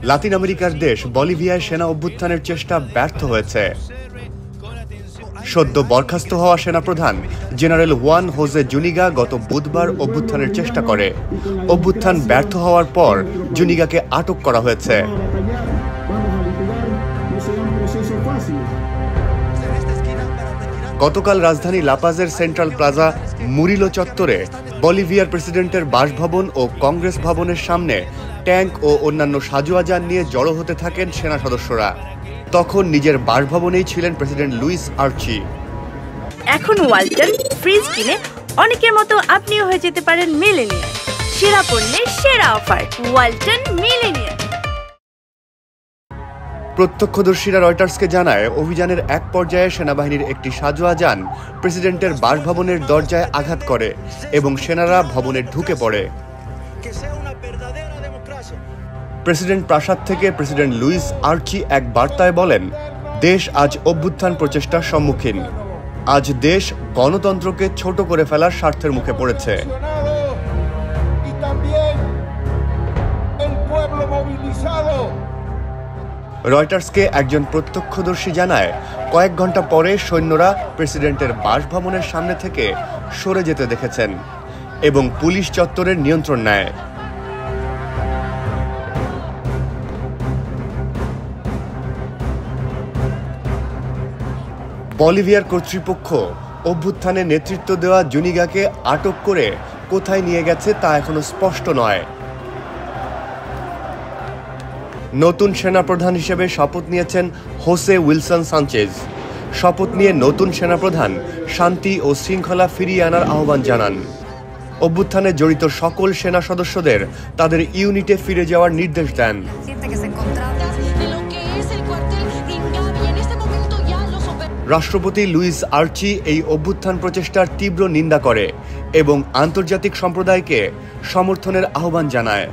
লাতিন আমেরিকার দেশ বলিভিয়ায় সেনা অভ্যুত্থানের চেষ্টা ব্যর্থ হয়েছে। সদ্য বরখাস্ত হওয়া সেনাপ্রধান জেনারেল হুয়ান হোসে জুনিগা গত বুধবার অভ্যুত্থানের চেষ্টা করে। অভ্যুত্থান ব্যর্থ হওয়ার পর জুনিগাকে আটক করা হয়েছে। গতকাল রাজধানী লাপাজের সেন্ট্রাল প্লাজা মুরিলো চত্বরে বলিভিয়ার প্রেসিডেন্টের বাসভবন ও কংগ্রেস ভবনের সামনে ট্যাঙ্ক ও অন্যান্য সাজোয়াজান নিয়ে জড়ো হতে থাকেন সেনা সদস্যরা। তখন নিজের বাসভবনেই ছিলেন প্রেসিডেন্ট লুইস আর্চি। এখন ওয়ালটন ফ্রিজ কিনে অনেকের মতো আপনিও হয়ে যেতে পারেন মিলেনিয়ার। সেরা পণ্যের সেরা অফার, ওয়ালটন মিলেনিয়ার। প্রত্যক্ষদর্শীরা রয়টার্সকে জানায়, অভিযানের এক পর্যায়ে সেনাবাহিনীর একটি সাজোয়াজান প্রেসিডেন্টের বাসভবনের দরজায় আঘাত করে এবং সেনারা ভবনে ঢুকে পড়ে। প্রেসিডেন্ট প্রাসাদ থেকে প্রেসিডেন্ট লুইস আর্চি এক বার্তায় বলেন, দেশ আজ অভ্যুত্থান প্রচেষ্টার সম্মুখীন। আজ দেশ গণতন্ত্রকে ছোট করে ফেলার স্বার্থের মুখে পড়েছে। রয়টার্সকে একজন প্রত্যক্ষদর্শী জানায়, কয়েক ঘন্টা পরে সৈন্যরা প্রেসিডেন্টের বাসভবনের সামনে থেকে সরে যেতে দেখেছেন এবং পুলিশ চত্বরের নিয়ন্ত্রণ নেয়। বলিভিয়ার কর্তৃপক্ষ অভ্যুত্থানে নেতৃত্ব দেওয়া জুনিগাকে আটক করে কোথায় নিয়ে গেছে তা এখনো স্পষ্ট নয়। নতুন সেনাপ্রধান হিসেবে শপথ নিয়েছেন হোসে উইলসন সানচেজ। শপথ নিয়ে নতুন সেনাপ্রধান শান্তি ও শৃঙ্খলা ফিরিয়ে আনার আহ্বান জানান। অভ্যুত্থানে জড়িত সকল সেনা সদস্যদের তাদের ইউনিটে ফিরে যাওয়ার নির্দেশ দেন। রাষ্ট্রপতি লুইস আর্চি এই অভ্যুত্থান প্রচেষ্টার তীব্র নিন্দা করে এবং আন্তর্জাতিক সম্প্রদায়কে সমর্থনের আহ্বান জানায়।